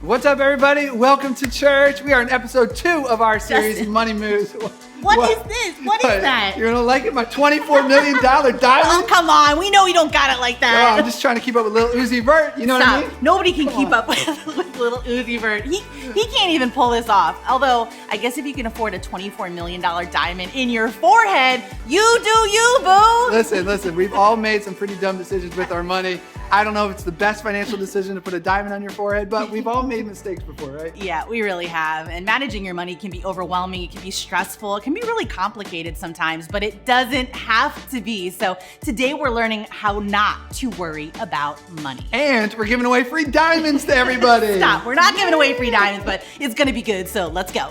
What's up, everybody? Welcome to church. We are in episode 2 of our series, Justin. Money Moves. What is this? What is that? You're gonna like it? My $24 million diamond? Oh, come on. We know you don't got it like Oh, that. I'm just trying to keep up with Lil Uzi Vert. You know Stop. what I mean? Nobody can keep up with little Uzi Vert. He can't even pull this off. Although, I guess if you can afford a $24 million diamond in your forehead, you do you, boo. Listen. We've all made some pretty dumb decisions with our money. I don't know if it's the best financial decision to put a diamond on your forehead, but we've all made mistakes before, right? Yeah, we really have. And managing your money can be overwhelming. It can be stressful. It can be really complicated sometimes, but it doesn't have to be. So today we're learning how not to worry about money. And we're giving away free diamonds to everybody. Stop. We're not giving away free diamonds, but it's going to be good. So let's go.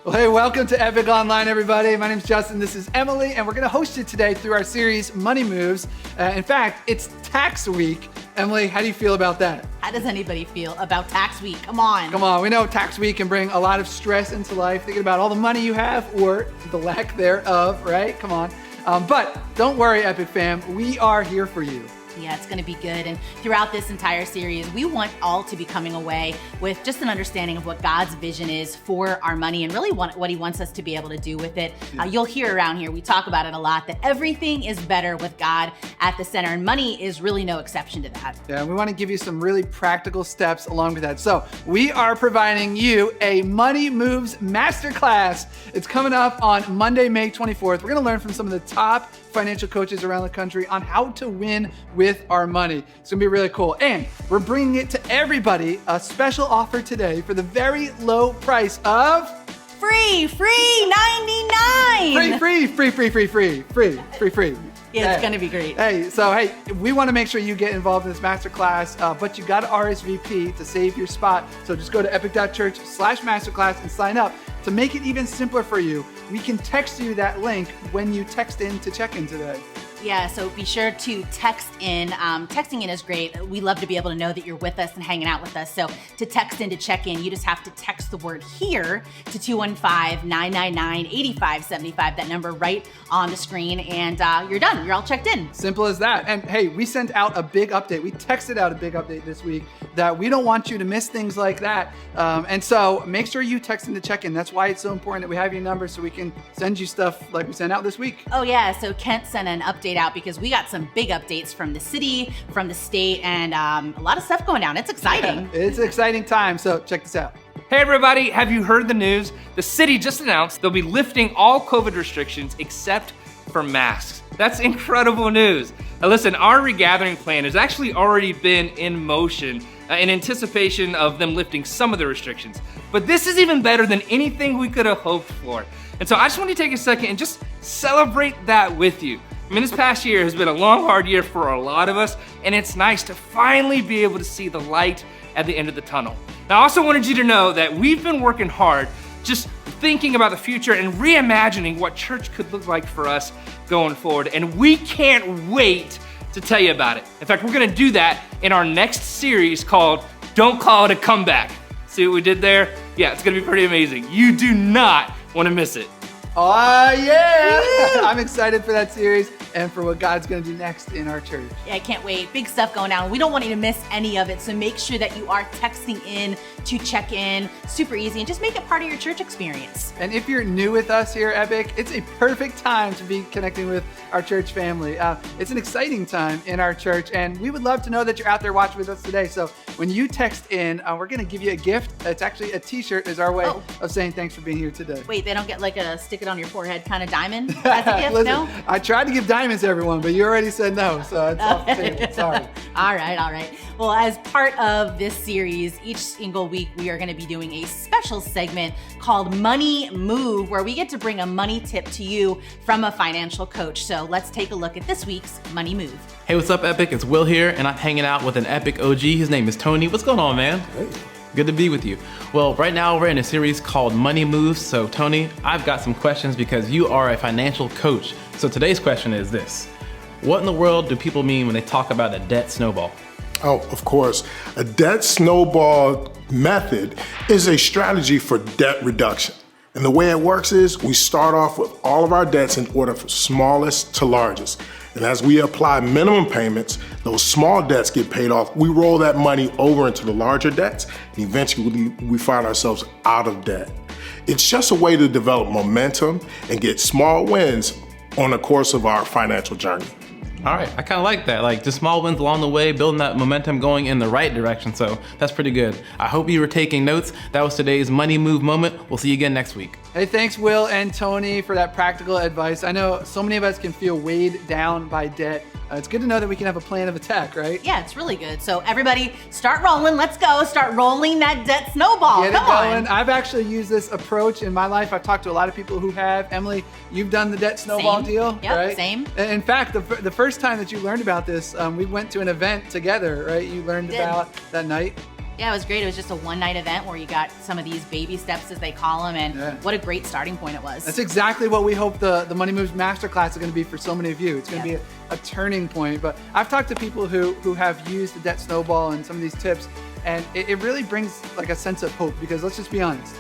Well, hey, welcome to Epic Online, everybody. My name's Justin. This is Emily, and we're going to host you today through our series, Money Moves. In fact, it's tax week. Emily, how do you feel about that? How does anybody feel about tax week? Come on. Come on, we know tax week can bring a lot of stress into life, thinking about all the money you have or the lack thereof, right? Come on. But don't worry, Epic fam, we are here for you. Yeah, it's going to be good. And throughout this entire series, we want all to be coming away with just an understanding of what God's vision is for our money and really what he wants us to be able to do with it. You'll hear around here, we talk about it a lot, that everything is better with God at the center, and money is really no exception to that. Yeah, we want to give you some really practical steps along with that. So we are providing you a Money Moves Masterclass. It's coming up on Monday, May 24th. We're going to learn from some of the top financial coaches around the country on how to win with our money. It's gonna be really cool. And we're bringing it to everybody, a special offer today for the very low price of Free 99. Free. Yeah, it's gonna be great. Hey, we want to make sure you get involved in this masterclass, but you got to RSVP to save your spot. So just go to epic.church/masterclass and sign up. To make it even simpler for you, we can text you that link when you text in to check in today. Yeah, so be sure to text in. Texting in is great. We love to be able to know that you're with us and hanging out with us. So to text in to check in, you just have to text the word HERE to 215-999-8575, that number right on the screen, and you're done. You're all checked in. Simple as that. And hey, we sent out a big update. We texted out a big update this week that we don't want you to miss things like that. And so make sure you text in to check in. That's why it's so important that we have your number so we can send you stuff like we sent out this week. Oh yeah, so Kent sent an update out because we got some big updates from the city, from the state, and a lot of stuff going down. It's exciting. Yeah, it's an exciting time, so check this out. Hey everybody, have you heard the news? The city just announced they'll be lifting all COVID restrictions except for masks. That's incredible news. Now listen, our regathering plan has actually already been in motion in anticipation of them lifting some of the restrictions. But this is even better than anything we could have hoped for. And so I just want to take a second and just celebrate that with you. I mean, this past year has been a long, hard year for a lot of us, and it's nice to finally be able to see the light at the end of the tunnel. Now, I also wanted you to know that we've been working hard just thinking about the future and reimagining what church could look like for us going forward, and we can't wait to tell you about it. In fact, we're gonna do that in our next series called Don't Call It a Comeback. See what we did there? Yeah, it's gonna be pretty amazing. You do not wanna miss it. Oh, yeah! I'm excited for that series and for what God's going to do next in our church. Yeah, I can't wait. Big stuff going down. We don't want you to miss any of it, so make sure that you are texting in to check in. Super easy, and just make it part of your church experience. And if you're new with us here at Epic, it's a perfect time to be connecting with our church family. It's an exciting time in our church, and we would love to know that you're out there watching with us today. So when you text in, we're going to give you a gift. It's actually a t-shirt is our way of saying thanks for being here today. Wait, they don't get like a stick it on your forehead kind of diamond as a gift? Listen, No? I tried to give diamonds to everyone, but you already said no, so it's off the table. Sorry. All right. Well, as part of this series, each single week we are going to be doing a special segment called Money Move, where we get to bring a money tip to you from a financial coach. So let's take a look at this week's Money Move. Hey, what's up, Epic? It's Will here, and I'm hanging out with an Epic OG. His name is Tony. What's going on, man? Hey. Good to be with you. Well, right now we're in a series called Money Moves. So, Tony, I've got some questions because you are a financial coach. So today's question is this: what in the world do people mean when they talk about a debt snowball? Oh, of course. A debt snowball method is a strategy for debt reduction. And the way it works is we start off with all of our debts in order from smallest to largest. And as we apply minimum payments, those small debts get paid off. We roll that money over into the larger debts, and eventually we find ourselves out of debt. It's just a way to develop momentum and get small wins on the course of our financial journey. All right, I kind of like that. Like just small wins along the way, building that momentum going in the right direction. So that's pretty good. I hope you were taking notes. That was today's Money Move moment. We'll see you again next week. Hey, thanks, Will and Tony, for that practical advice. I know so many of us can feel weighed down by debt. It's good to know that we can have a plan of attack, right? Yeah, it's really good. So everybody start rolling. Let's go. Start rolling that debt snowball. Get Come it going. on. I've actually used this approach in my life. I've talked to a lot of people who have. Emily, you've done the debt snowball Same. deal, Yep, right? same. In fact, the first time that you learned about this, we went to an event together, right? You learned Did. about that night. Yeah, it was great. It was just a one-night event where you got some of these baby steps, as they call them, and what a great starting point it was. That's exactly what we hope the Money Moves Masterclass is going to be for so many of you. It's going to be a turning point. But I've talked to people who have used the debt snowball and some of these tips, and it really brings like a sense of hope, because let's just be honest.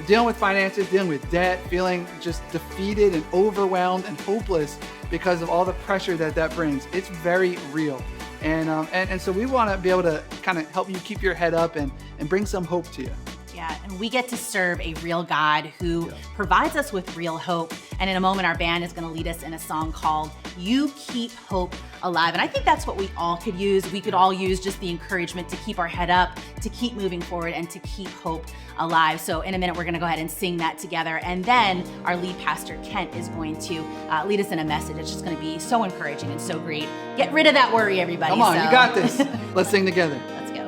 Dealing with finances, dealing with debt, feeling just defeated and overwhelmed and hopeless because of all the pressure that brings. It's very real. And so we want to be able to kind of help you keep your head up and bring some hope to you. Yeah, and we get to serve a real God who provides us with real hope. And in a moment, our band is going to lead us in a song called You Keep Hope Alive. And I think that's what we all could use. We could all use just the encouragement to keep our head up, to keep moving forward, and to keep hope alive. So in a minute, we're going to go ahead and sing that together. And then our lead pastor, Kent, is going to lead us in a message. It's just going to be so encouraging and so great. Get rid of that worry, everybody. Come on, you got this. Let's sing together. Let's go.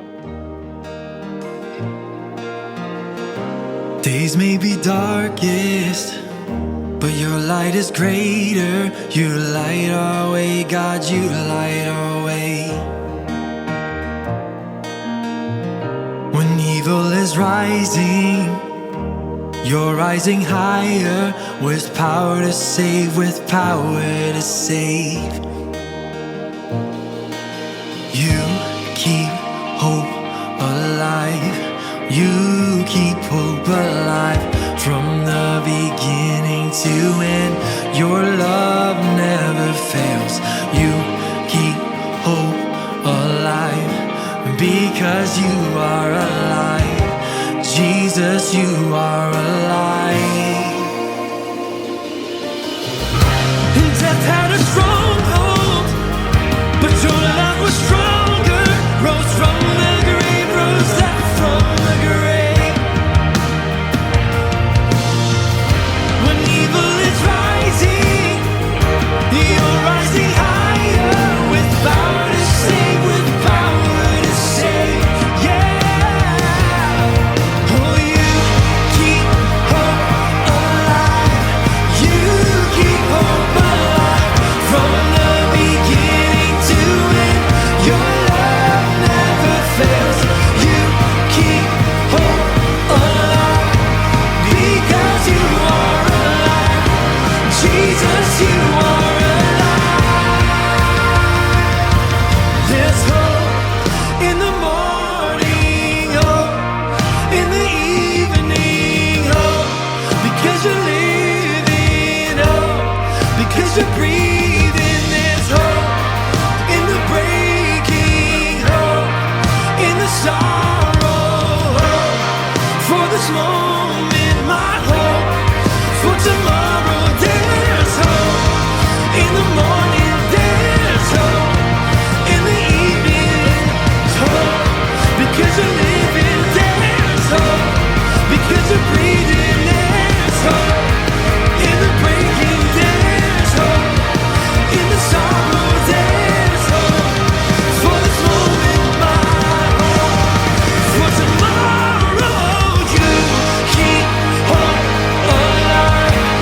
Days may be darkest, but your light is greater. You light our way, God, you light our way. When evil is rising, you're rising higher, with power to save, with power to save. You keep hope alive. You keep hope alive from the beginning to end. Your love never fails. You keep hope alive because you are alive. Jesus, you are alive. And death had a stronghold, but your love was stronger. Rose from the grave, rose up from the grave. When evil is rising, you're rising higher, with power to save, with power to save. Yeah. Oh, you keep hope alive. You keep hope alive from the beginning to end. Your love never fails. You keep hope alive because you are alive. Jesus, you are alive. There's hope in the morning, hope in the evening, hope because you're living, hope because you're breathing. There's hope in the breaking, hope in the sorrow, hope for this moment, my hope for tomorrow. There's hope in the morning, there's hope in the evening, hope because you're living. There's hope because you're breathing. There's hope in the breaking. There's hope in the sorrow. There's hope for this moment, my hope for tomorrow. You keep hope alive.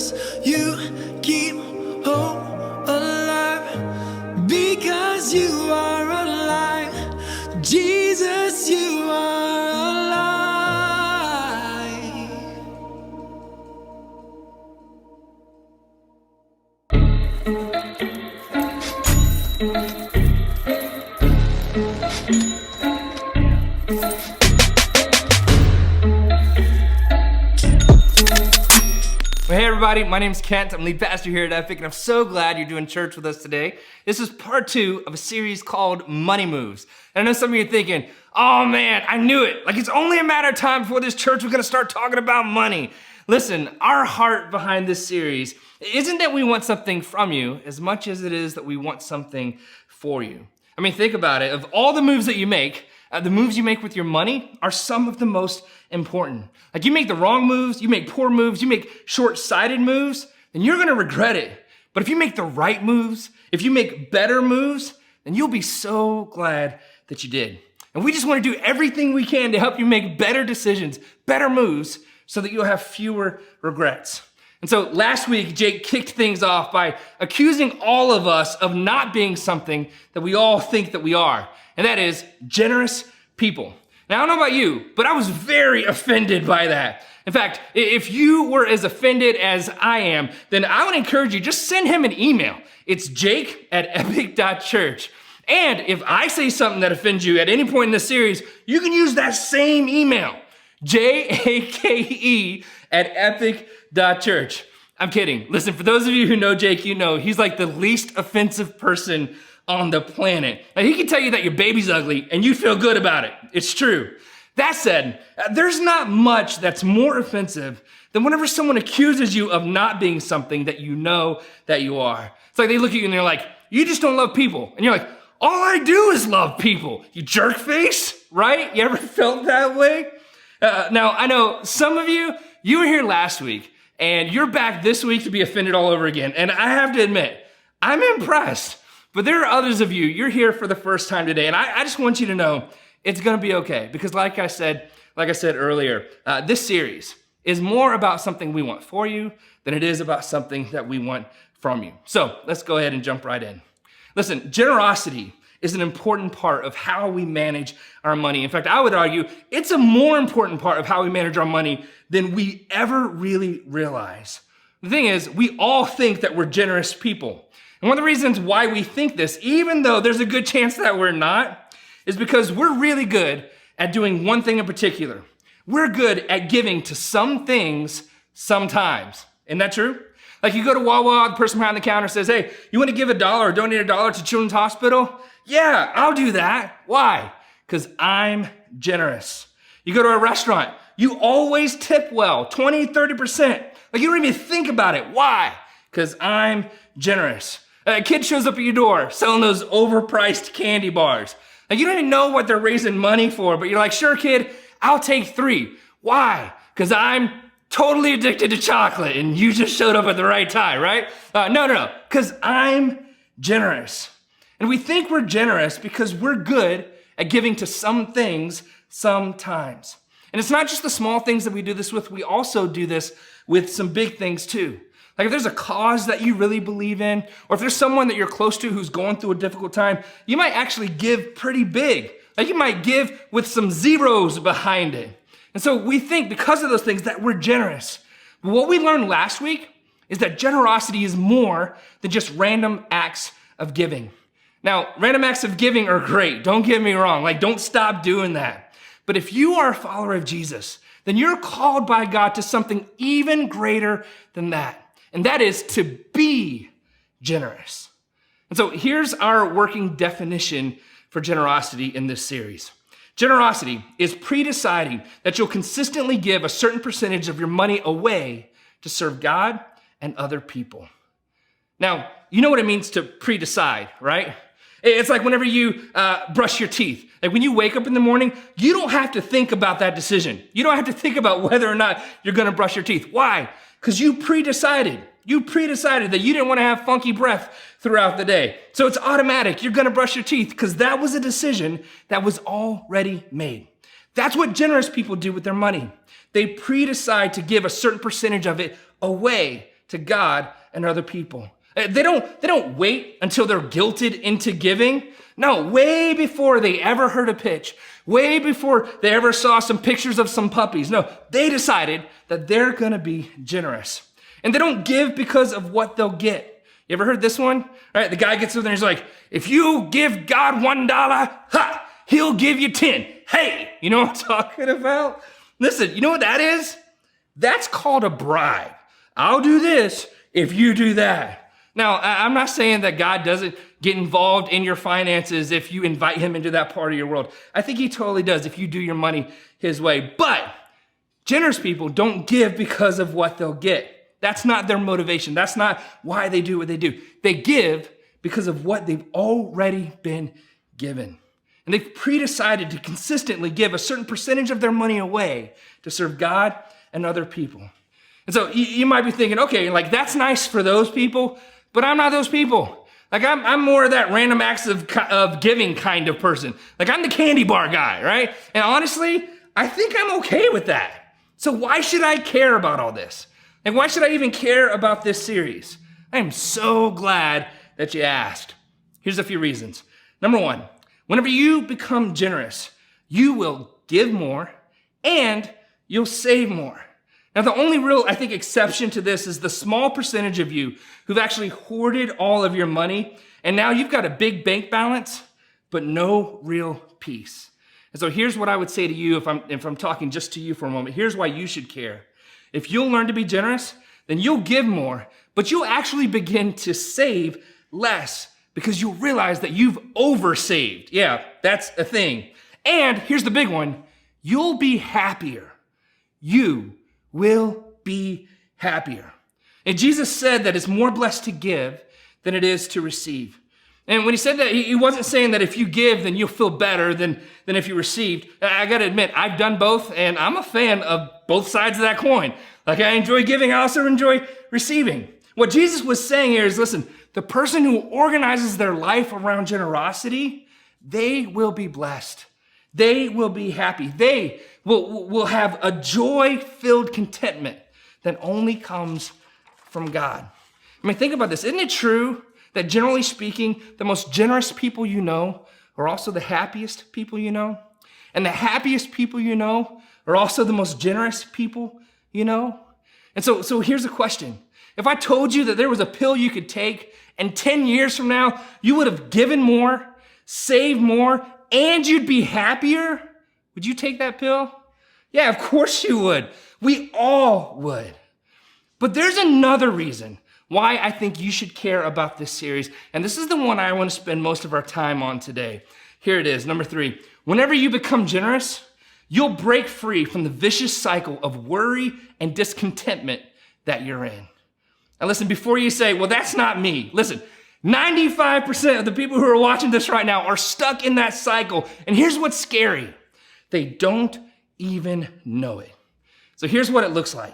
Jesus, you keep hope alive. Because you are alive, Jesus, you are alive. Well, hey everybody, my name's Kent. I'm lead pastor here at Epic, and I'm so glad you're doing church with us today. This is part 2 of a series called Money Moves. And I know some of you are thinking, oh man, I knew it. Like it's only a matter of time before this church was gonna start talking about money. Listen, our heart behind this series isn't that we want something from you as much as it is that we want something for you. I mean, think about it. Of all the moves that you make, the moves you make with your money are some of the most important. Like you make the wrong moves, you make poor moves, you make short-sighted moves, then you're gonna regret it. But if you make the right moves, if you make better moves, then you'll be so glad that you did. And we just wanna do everything we can to help you make better decisions, better moves, so that you'll have fewer regrets. And so last week, Jake kicked things off by accusing all of us of not being something that we all think that we are, and that is generous people. Now, I don't know about you, but I was very offended by that. In fact, if you were as offended as I am, then I would encourage you, just send him an email. It's jake@epic.church. And if I say something that offends you at any point in the series, you can use that same email, jake@epic.church. I'm kidding. Listen, for those of you who know Jake, you know he's like the least offensive person on the planet. Now, he can tell you that your baby's ugly and you feel good about it. It's true. That said, there's not much that's more offensive than whenever someone accuses you of not being something that you know that you are. It's like they look at you and they're like, you just don't love people. And you're like, all I do is love people, you jerk face, right? You ever felt that way? Now, I know some of you were here last week and you're back this week to be offended all over again. And I have to admit, I'm impressed. But there are others of you, you're here for the first time today, and I just want you to know it's gonna be okay. Because like I said earlier, this series is more about something we want for you than it is about something that we want from you. So let's go ahead and jump right in. Listen, generosity is an important part of how we manage our money. In fact, I would argue it's a more important part of how we manage our money than we ever really realize. The thing is, we all think that we're generous people. And one of the reasons why we think this, even though there's a good chance that we're not, is because we're really good at doing one thing in particular. We're good at giving to some things sometimes. Isn't that true? Like you go to Wawa, the person behind the counter says, hey, you want to give $1 or donate $1 to Children's Hospital? Yeah, I'll do that. Why? Because I'm generous. You go to a restaurant, you always tip well, 20, 30%. Like you don't even think about it. Why? Because I'm generous. A kid shows up at your door selling those overpriced candy bars. Like you don't even know what they're raising money for, but you're like, sure kid, I'll take 3. Why? Because I'm totally addicted to chocolate and you just showed up at the right time, right? No, because I'm generous. And we think we're generous because we're good at giving to some things sometimes. And it's not just the small things that we do this with, we also do this with some big things too. Like if there's a cause that you really believe in, or if there's someone that you're close to who's going through a difficult time, you might actually give pretty big. Like you might give with some zeros behind it. And so we think because of those things that we're generous. But what we learned last week is that generosity is more than just random acts of giving. Now, random acts of giving are great. Don't get me wrong. Like don't stop doing that. But if you are a follower of Jesus, then you're called by God to something even greater than that. And that is to be generous. And so here's our working definition for generosity in this series. Generosity is pre-deciding that you'll consistently give a certain percentage of your money away to serve God and other people. Now, you know what it means to pre-decide, right? It's like whenever you brush your teeth. Like when you wake up in the morning, you don't have to think about that decision. You don't have to think about whether or not you're gonna brush your teeth. Why? Because you pre-decided. You pre-decided that you didn't want to have funky breath throughout the day. So it's automatic. You're going to brush your teeth because that was a decision that was already made. That's what generous people do with their money. They pre-decide to give a certain percentage of it away to to God and other people. They don't wait until they're guilted into giving. No, way before they ever heard a pitch, way before they ever saw some pictures of some puppies. No, they decided that they're gonna be generous. And they don't give because of what they'll get. You ever heard this one? All right, the guy gets over there and he's like, if you give God $1, he'll give you 10. Hey, you know what I'm talking about? Listen, you know what that is? That's called a bribe. I'll do this if you do that. Now, I'm not saying that God doesn't get involved in your finances if you invite him into that part of your world. I think he totally does if you do your money his way. But generous people don't give because of what they'll get. That's not their motivation. That's not why they do what they do. They give because of what they've already been given. And they've pre-decided to consistently give a certain percentage of their money away to serve God and other people. And so you might be thinking, okay, like that's nice for those people, but I'm not those people. Like I'm more of that random acts of giving kind of person. Like I'm the candy bar guy, right? And honestly, I think I'm okay with that. So why should I care about all this? And why should I even care about this series? I am so glad that you asked. Here's a few reasons. Number one, whenever you become generous, you will give more and you'll save more. Now, the only real, I think, exception to this is the small percentage of you who've actually hoarded all of your money, and now you've got a big bank balance, but no real peace. And so here's what I would say to you if I'm talking just to you for a moment. Here's why you should care. If you'll learn to be generous, then you'll give more, but you'll actually begin to save less because you'll realize that you've oversaved. Yeah, that's a thing. And here's the big one. You'll be happier. You will be happier. And Jesus said that it's more blessed to give than it is to receive. And when he said that, he wasn't saying that if you give, then you'll feel better than if you received. I gotta admit, I've done both, and I'm a fan of both sides of that coin. Like I enjoy giving, I also enjoy receiving. What Jesus was saying here is, listen, the person who organizes their life around generosity, they will be blessed. They will be happy. They will have a joy-filled contentment that only comes from God. I mean, think about this. Isn't it true that generally speaking, the most generous people you know are also the happiest people you know? And the happiest people you know are also the most generous people you know? And so here's a question. If I told you that there was a pill you could take and 10 years from now, you would have given more, saved more, and you'd be happier, would you take that pill? Yeah, of course you would. We all would. But there's another reason why I think you should care about this series. And this is the one I want to spend most of our time on today. Here it is, number 3. Whenever you become generous, you'll break free from the vicious cycle of worry and discontentment that you're in. Now listen, before you say, well, that's not me. Listen, 95% of the people who are watching this right now are stuck in that cycle. And here's what's scary. They don't even know it. So here's what it looks like.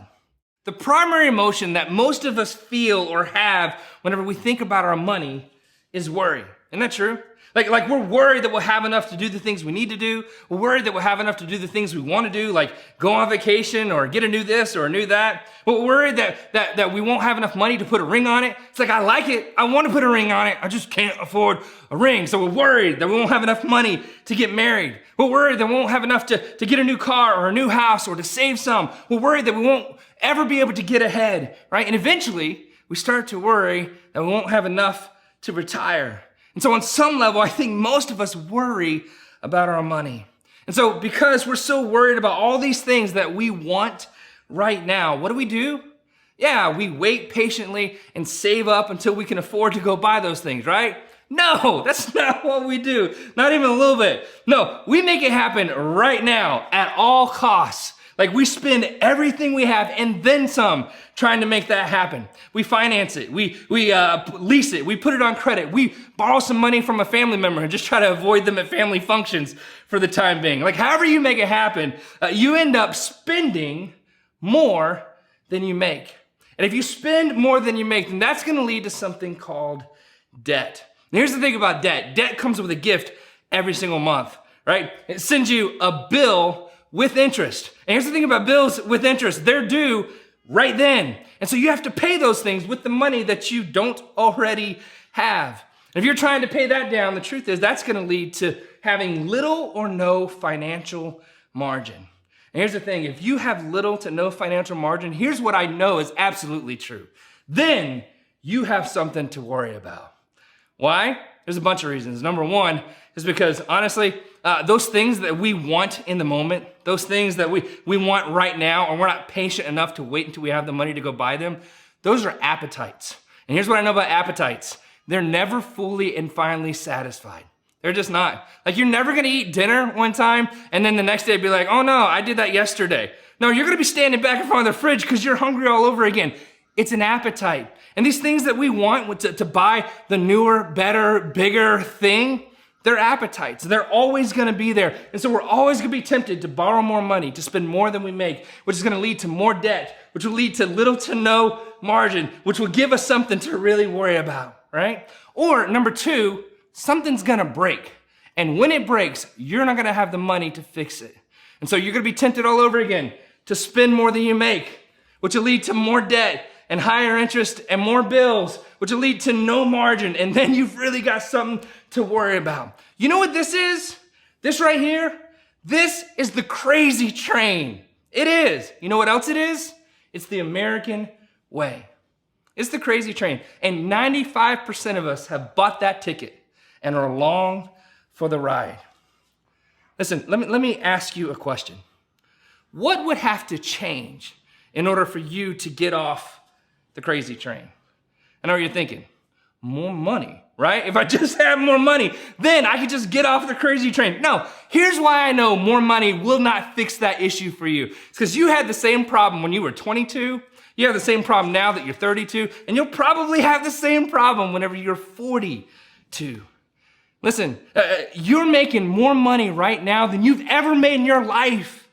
The primary emotion that most of us feel or have whenever we think about our money is worry. Isn't that true? Like we're worried that we'll have enough to do the things we need to do. We're worried that we'll have enough to do the things we want to do, like go on vacation or get a new this or a new that. We're worried that we won't have enough money to put a ring on it. It's like, I like it. I want to put a ring on it. I just can't afford a ring. So we're worried that we won't have enough money to get married. We're worried that we won't have enough to get a new car or a new house or to save some. We're worried that we won't ever be able to get ahead, right? And eventually we start to worry that we won't have enough to retire. And so on some level, I think most of us worry about our money. And so because we're so worried about all these things that we want right now, what do? Yeah, we wait patiently and save up until we can afford to go buy those things, right? No, that's not what we do. Not even a little bit. No, we make it happen right now at all costs. Like we spend everything we have and then some trying to make that happen. We finance it, we lease it, we put it on credit, we borrow some money from a family member and just try to avoid them at family functions for the time being. Like however you make it happen, you end up spending more than you make. And if you spend more than you make, then that's gonna lead to something called debt. And here's the thing about debt. Debt comes with a gift every single month, right? It sends you a bill with interest. And here's the thing about bills with interest. They're due right then. And so you have to pay those things with the money that you don't already have. And if you're trying to pay that down, the truth is that's gonna lead to having little or no financial margin. And here's the thing, if you have little to no financial margin, here's what I know is absolutely true. Then you have something to worry about. Why? There's a bunch of reasons. Number one is because honestly, those things that we want in the moment, those things that we want right now, or we're not patient enough to wait until we have the money to go buy them, those are appetites. And here's what I know about appetites. They're never fully and finally satisfied. They're just not. Like you're never gonna eat dinner one time and then the next day be like, oh no, I did that yesterday. No, you're gonna be standing back in front of the fridge because you're hungry all over again. It's an appetite. And these things that we want to buy the newer, better, bigger thing, they're appetites. They're always gonna be there. And so we're always gonna be tempted to borrow more money, to spend more than we make, which is gonna lead to more debt, which will lead to little to no margin, which will give us something to really worry about, right? Or number two, something's gonna break. And when it breaks, you're not gonna have the money to fix it. And so you're gonna be tempted all over again to spend more than you make, which will lead to more debt and higher interest and more bills, which will lead to no margin. And then you've really got something to worry about. You know what this is? This right here, this is the crazy train. It is. You know what else it is? It's the American way. It's the crazy train. And 95% of us have bought that ticket and are along for the ride. Listen, let me ask you a question. What would have to change in order for you to get off the crazy train? I know what you're thinking. More money, right? If I just have more money, then I could just get off the crazy train. No, here's why I know more money will not fix that issue for you. It's because you had the same problem when you were 22, you have the same problem now that you're 32, and you'll probably have the same problem whenever you're 42. Listen, you're making more money right now than you've ever made in your life.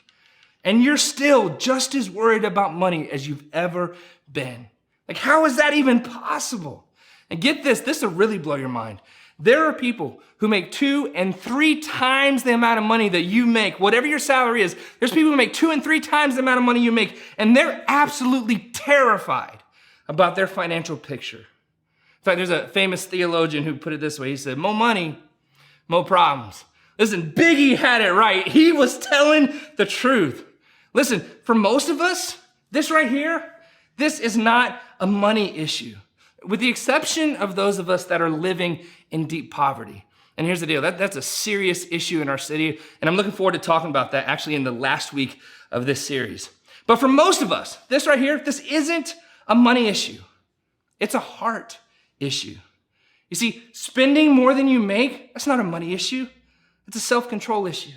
And you're still just as worried about money as you've ever been. Like, how is that even possible? And get this will really blow your mind. There are people who make 2 and 3 times the amount of money that you make, whatever your salary is. There's people who make 2 and 3 times the amount of money you make, and they're absolutely terrified about their financial picture. In fact, there's a famous theologian who put it this way. He said, more money, more problems. Listen, Biggie had it right. He was telling the truth. Listen, for most of us, this right here, this is not a money issue, with the exception of those of us that are living in deep poverty. And here's the deal, that's a serious issue in our city, and I'm looking forward to talking about that actually in the last week of this series. But for most of us, this right here, this isn't a money issue. It's a heart issue. You see, spending more than you make, that's not a money issue. It's a self-control issue.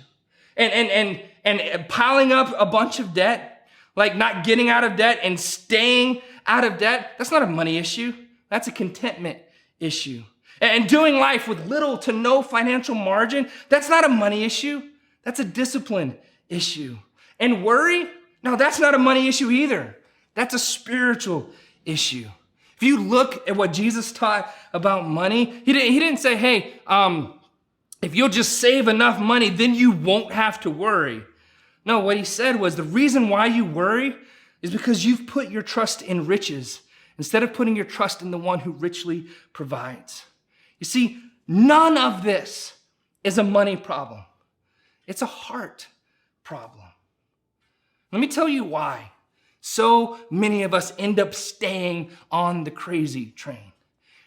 And piling up a bunch of debt, like not getting out of debt and staying out of debt, that's not a money issue. That's a contentment issue. And doing life with little to no financial margin, that's not a money issue. That's a discipline issue. And worry, no, that's not a money issue either. That's a spiritual issue. If you look at what Jesus taught about money, he didn't say, hey, if you'll just save enough money, then you won't have to worry. No, what he said was the reason why you worry is because you've put your trust in riches instead of putting your trust in the one who richly provides. You see, none of this is a money problem. It's a heart problem. Let me tell you why so many of us end up staying on the crazy train.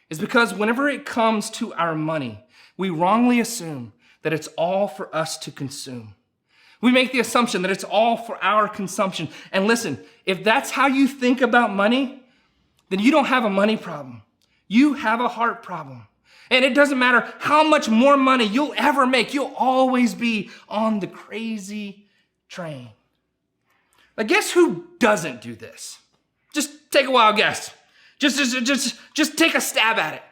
It's because whenever it comes to our money, we wrongly assume that it's all for us to consume. We make the assumption that it's all for our consumption. And listen, if that's how you think about money, then you don't have a money problem. You have a heart problem. And it doesn't matter how much more money you'll ever make, you'll always be on the crazy train. Like, guess who doesn't do this? Just take a wild guess. Just take a stab at it.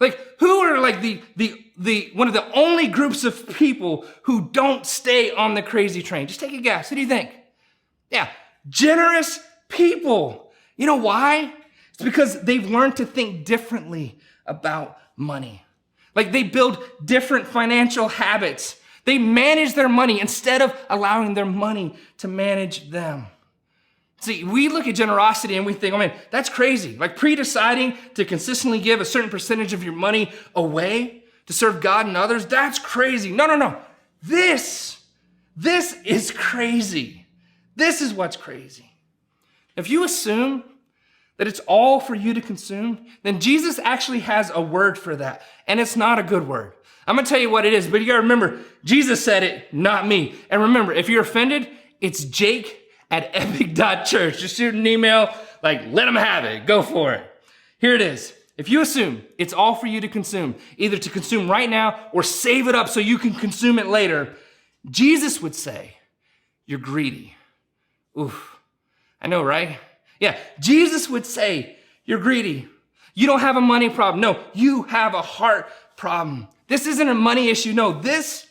Like, who are like the one of the only groups of people who don't stay on the crazy train? Just take a guess. Who do you think? Yeah, generous people. You know why? It's because they've learned to think differently about money. Like, they build different financial habits. They manage their money instead of allowing their money to manage them. See, we look at generosity and we think, oh man, that's crazy. Like pre-deciding to consistently give a certain percentage of your money away to serve God and others, that's crazy. No. This is crazy. This is what's crazy. If you assume that it's all for you to consume, then Jesus actually has a word for that, and it's not a good word. I'm gonna tell you what it is, but you gotta remember, Jesus said it, not me. And remember, if you're offended, it's jake@epic.church. Just shoot an email, like, let them have it, go for it. Here it is. If you assume it's all for you to consume, either to consume right now or save it up so you can consume it later, Jesus would say, you're greedy. Oof, I know, right? Yeah, Jesus would say, you're greedy. You don't have a money problem. No, you have a heart problem. This isn't a money issue. No, this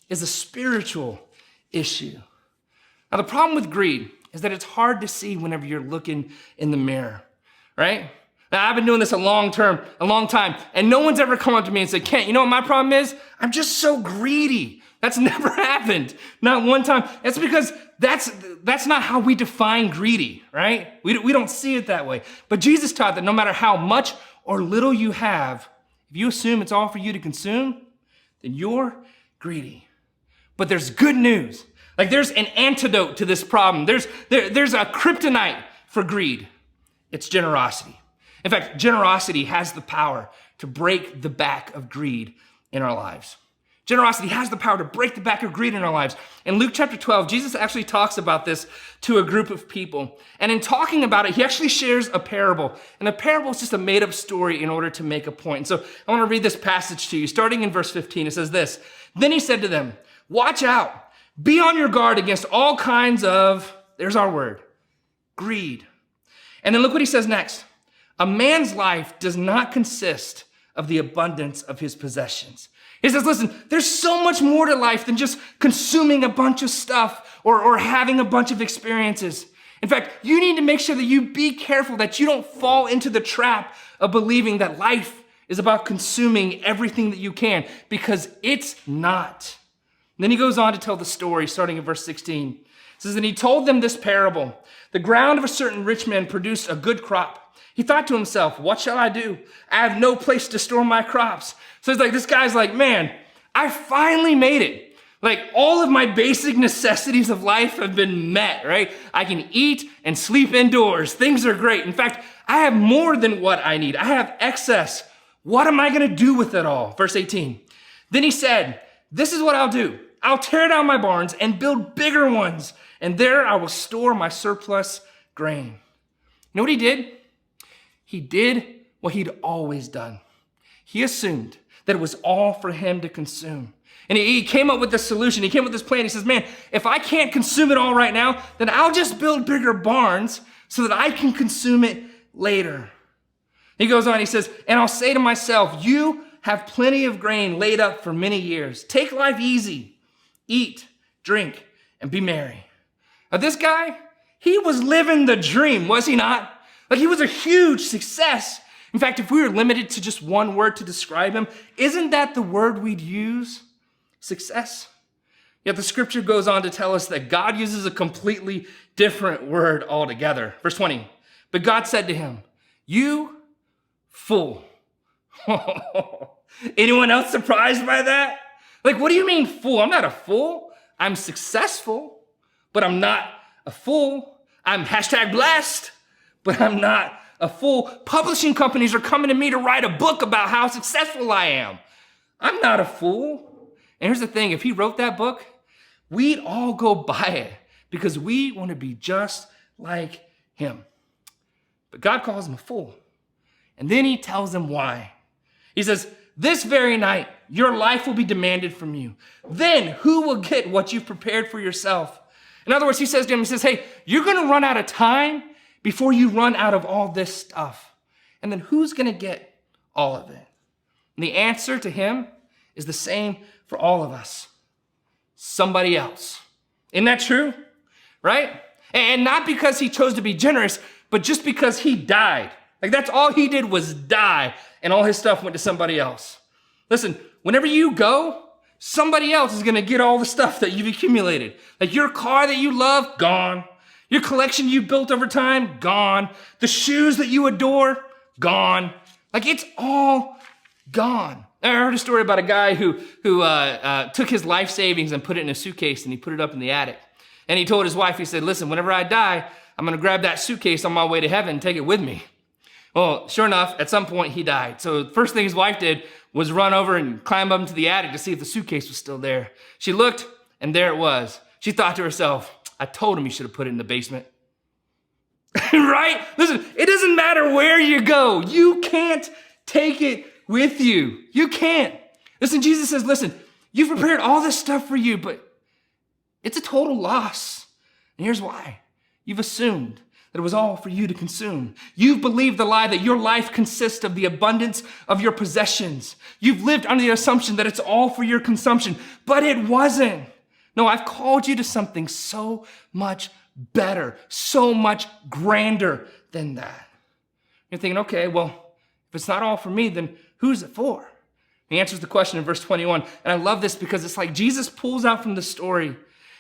is a spiritual issue. Now, the problem with greed is that it's hard to see whenever you're looking in the mirror, right? Now, I've been doing this a long time, and no one's ever come up to me and said, Kent, you know what my problem is? I'm just so greedy. That's never happened, not one time. It's because that's not how we define greedy, right? We don't see it that way. But Jesus taught that no matter how much or little you have, if you assume it's all for you to consume, then you're greedy. But there's good news. Like there's an antidote to this problem. There's a kryptonite for greed. It's generosity. In fact, generosity has the power to break the back of greed in our lives. Generosity has the power to break the back of greed in our lives. In Luke chapter 12, Jesus actually talks about this to a group of people. And in talking about it, he actually shares a parable. And a parable is just a made-up story in order to make a point. And so I want to read this passage to you. Starting in verse 15, it says this, "Then he said to them, 'Watch out, be on your guard against all kinds of,'" there's our word, "greed." And then look what he says next. "A man's life does not consist of the abundance of his possessions." He says, listen, there's so much more to life than just consuming a bunch of stuff or having a bunch of experiences. In fact, you need to make sure that you be careful that you don't fall into the trap of believing that life is about consuming everything that you can, because it's not. And then he goes on to tell the story, starting in verse 16. It says, "And he told them this parable. The ground of a certain rich man produced a good crop. He thought to himself, 'What shall I do? I have no place to store my crops.'" So it's like, this guy's like, man, I finally made it. Like all of my basic necessities of life have been met, right? I can eat and sleep indoors. Things are great. In fact, I have more than what I need. I have excess. What am I going to do with it all? Verse 18. "Then he said, 'This is what I'll do. I'll tear down my barns and build bigger ones, and there I will store my surplus grain.'" You know what he did? He did what he'd always done. He assumed that it was all for him to consume. And he came up with this solution. He came up with this plan. He says, man, if I can't consume it all right now, then I'll just build bigger barns so that I can consume it later. He goes on, he says, "And I'll say to myself, you have plenty of grain laid up for many years. Take life easy, eat, drink, and be merry." Now this guy, he was living the dream, was he not? Like he was a huge success. In fact, if we were limited to just one word to describe him, isn't that the word we'd use? Success. Yet the scripture goes on to tell us that God uses a completely different word altogether. Verse 20, "But God said to him, 'You fool.'" Anyone else surprised by that? Like, what do you mean fool? I'm not a fool. I'm successful, but I'm not a fool. I'm #blessed, but I'm not a fool. Publishing companies are coming to me to write a book about how successful I am. I'm not a fool. And here's the thing, if he wrote that book, we'd all go buy it because we want to be just like him. But God calls him a fool. And then he tells him why. He says, "This very night, your life will be demanded from you. Then who will get what you've prepared for yourself?" In other words, he says to him, he says, hey, you're going to run out of time before you run out of all this stuff. And then who's going to get all of it? And the answer to him is the same for all of us. Somebody else. Isn't that true? Right? And not because he chose to be generous, but just because he died. Like that's all he did was die, and all his stuff went to somebody else. Listen, whenever you go, somebody else is going to get all the stuff that you've accumulated. Like your car that you love, gone. Your collection you built over time, gone. The shoes that you adore, gone. Like, it's all gone. I heard a story about a guy who took his life savings and put it in a suitcase and he put it up in the attic. And he told his wife, he said, listen, whenever I die, I'm gonna grab that suitcase on my way to heaven and take it with me. Well, sure enough, at some point he died. So the first thing his wife did was run over and climb up into the attic to see if the suitcase was still there. She looked, and there it was. She thought to herself, I told him he should have put it in the basement. Right? Listen, it doesn't matter where you go. You can't take it with you. You can't. Listen, Jesus says, listen, you've prepared all this stuff for you, but it's a total loss. And here's why. You've assumed that it was all for you to consume. You've believed the lie that your life consists of the abundance of your possessions. You've lived under the assumption that it's all for your consumption, but it wasn't. No, I've called you to something so much better, so much grander than that. You're thinking, okay, well, if it's not all for me, then who's it for? He answers the question in verse 21, and I love this because it's like Jesus pulls out from the story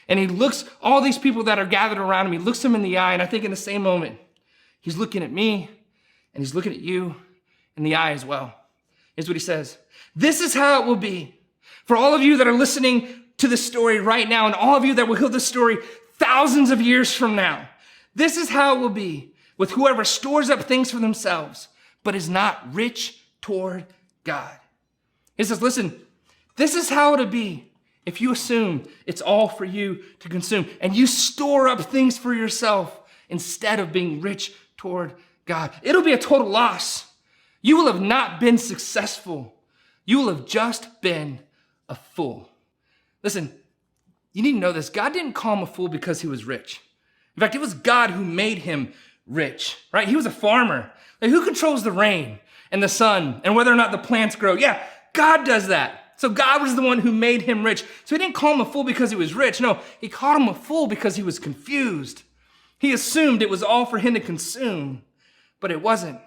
and he looks all these people that are gathered around him, he looks them in the eye, and I think in the same moment, he's looking at me and he's looking at you in the eye as well. Here's what he says. This is how it will be for all of you that are listening to this story right now and all of you that will hear this story thousands of years from now. This is how it will be with whoever stores up things for themselves, but is not rich toward God. He says, listen, this is how it'll be if you assume it's all for you to consume and you store up things for yourself instead of being rich toward God. It'll be a total loss. You will have not been successful. You will have just been a fool. Listen, you need to know this. God didn't call him a fool because he was rich. In fact, it was God who made him rich, right? He was a farmer. Like, who controls the rain and the sun and whether or not the plants grow? Yeah, God does that. So God was the one who made him rich. So he didn't call him a fool because he was rich. No, he called him a fool because he was confused. He assumed it was all for him to consume, but it wasn't.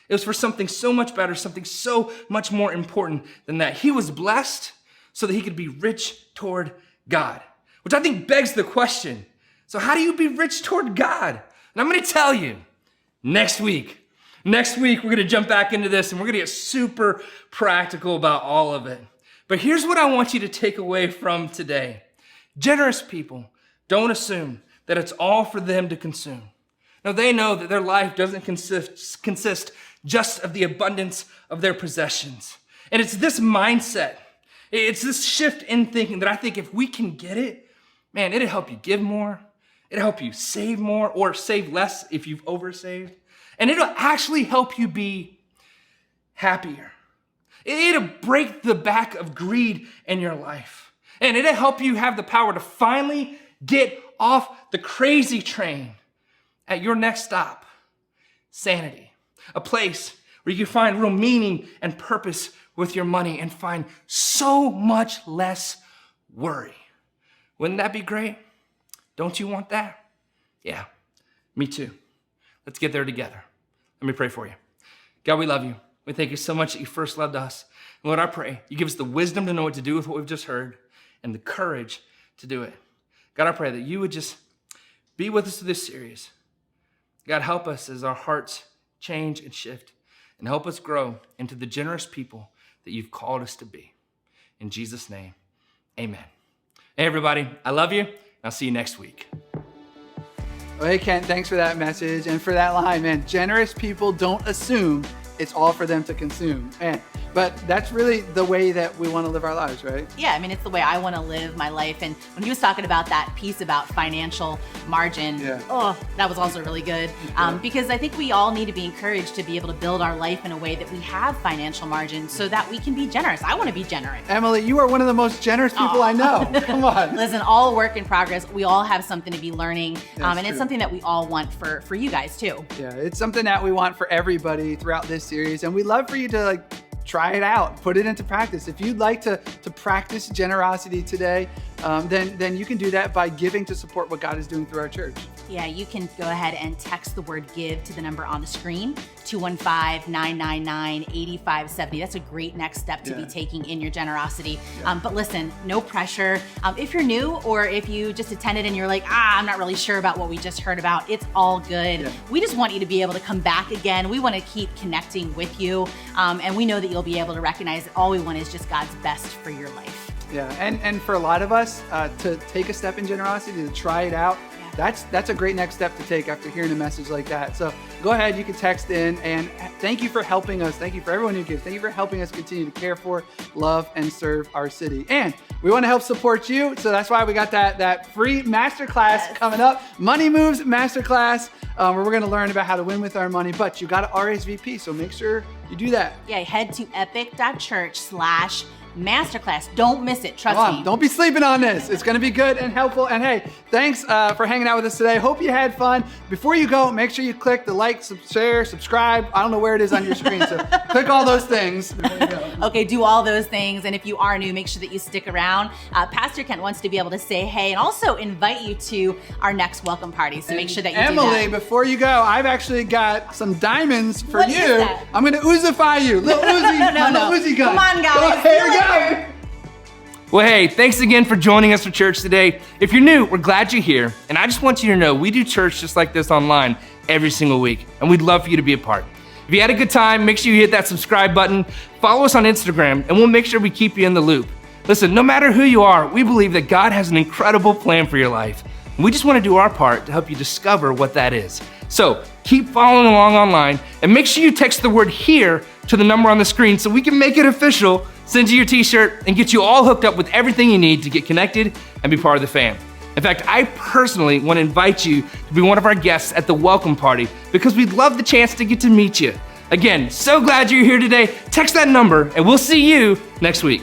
It was for something so much better, something so much more important than that. He was blessed so that he could be rich toward God, which I think begs the question. So how do you be rich toward God? And I'm going to tell you next week. Next week, we're going to jump back into this and we're going to get super practical about all of it. But here's what I want you to take away from today. Generous people don't assume that it's all for them to consume. No, they know that their life doesn't consist just of the abundance of their possessions. And it's this mindset, it's this shift in thinking that I think if we can get it, man, it'll help you give more. It'll help you save more or save less if you've oversaved. And it'll actually help you be happier. It'll break the back of greed in your life. And it'll help you have the power to finally get off the crazy train at your next stop, sanity. A place where you can find real meaning and purpose with your money and find so much less worry. Wouldn't that be great? Don't you want that? Yeah, me too. Let's get there together. Let me pray for you. God, we love you. We thank you so much that you first loved us. And Lord, I pray you give us the wisdom to know what to do with what we've just heard and the courage to do it. God, I pray that you would just be with us through this series. God, help us as our hearts change and shift and help us grow into the generous people that you've called us to be. In Jesus' name, amen. Hey, everybody, I love you, and I'll see you next week. Well, hey, Kent, thanks for that message and for that line, man. Generous people don't assume it's all for them to consume. But that's really the way that we want to live our lives, right? Yeah, I mean, it's the way I want to live my life. And when he was talking about that piece about financial margin, that was also really good. Because I think we all need to be encouraged to be able to build our life in a way that we have financial margin so that we can be generous. I want to be generous. Emily, you are one of the most generous people I know. Come on. Listen, all work in progress. We all have something to be learning. And true. It's something that we all want for you guys too. Yeah, it's something that we want for everybody throughout this series. And we'd love for you to try it out, put it into practice. If you'd like to practice generosity today, then you can do that by giving to support what God is doing through our church. Yeah, you can go ahead and text the word give to the number on the screen, 215-999-8570. That's a great next step to be taking in your generosity. But listen, no pressure. If you're new or if you just attended and you're like, I'm not really sure about what we just heard about, it's all good. Yeah. We just want you to be able to come back again. We want to keep connecting with you. And we know that you'll be able to recognize that all we want is just God's best for your life. Yeah, and for a lot of us to take a step in generosity, to try it out, that's a great next step to take after hearing a message like that. So go ahead, you can text in, and thank you for helping us. Thank you for everyone who gives. Thank you for helping us continue to care for, love, and serve our city. And we want to help support you, so that's why we got that free masterclass coming up, Money Moves Masterclass, where we're going to learn about how to win with our money, but you got to RSVP, so make sure you do that. Yeah, head to epic.church/masterclass. Don't miss it. Trust me. Don't be sleeping on this. It's going to be good and helpful. And hey, thanks for hanging out with us today. Hope you had fun. Before you go, make sure you click the like, share, subscribe. I don't know where it is on your screen, so click all those things before you go. Okay, do all those things. And if you are new, make sure that you stick around. Pastor Kent wants to be able to say hey and also invite you to our next welcome party. So make sure that you do that. Emily, before you go, I've actually got some diamonds for What you. is that? I'm going to oozify you. Little Uzi, my little Uzi gun. Come on, guys. Here we See you go. later. Well, hey, thanks again for joining us for church today. If you're new, we're glad you're here. And I just want you to know we do church just like this online every single week. And we'd love for you to be a part. If you had a good time, make sure you hit that subscribe button. Follow us on Instagram, and we'll make sure we keep you in the loop. Listen, no matter who you are, we believe that God has an incredible plan for your life. And we just want to do our part to help you discover what that is. So keep following along online, and make sure you text the word HERE to the number on the screen so we can make it official, send you your t-shirt, and get you all hooked up with everything you need to get connected and be part of the fam. In fact, I personally want to invite you to be one of our guests at the welcome party because we'd love the chance to get to meet you. Again, so glad you're here today. Text that number, and we'll see you next week.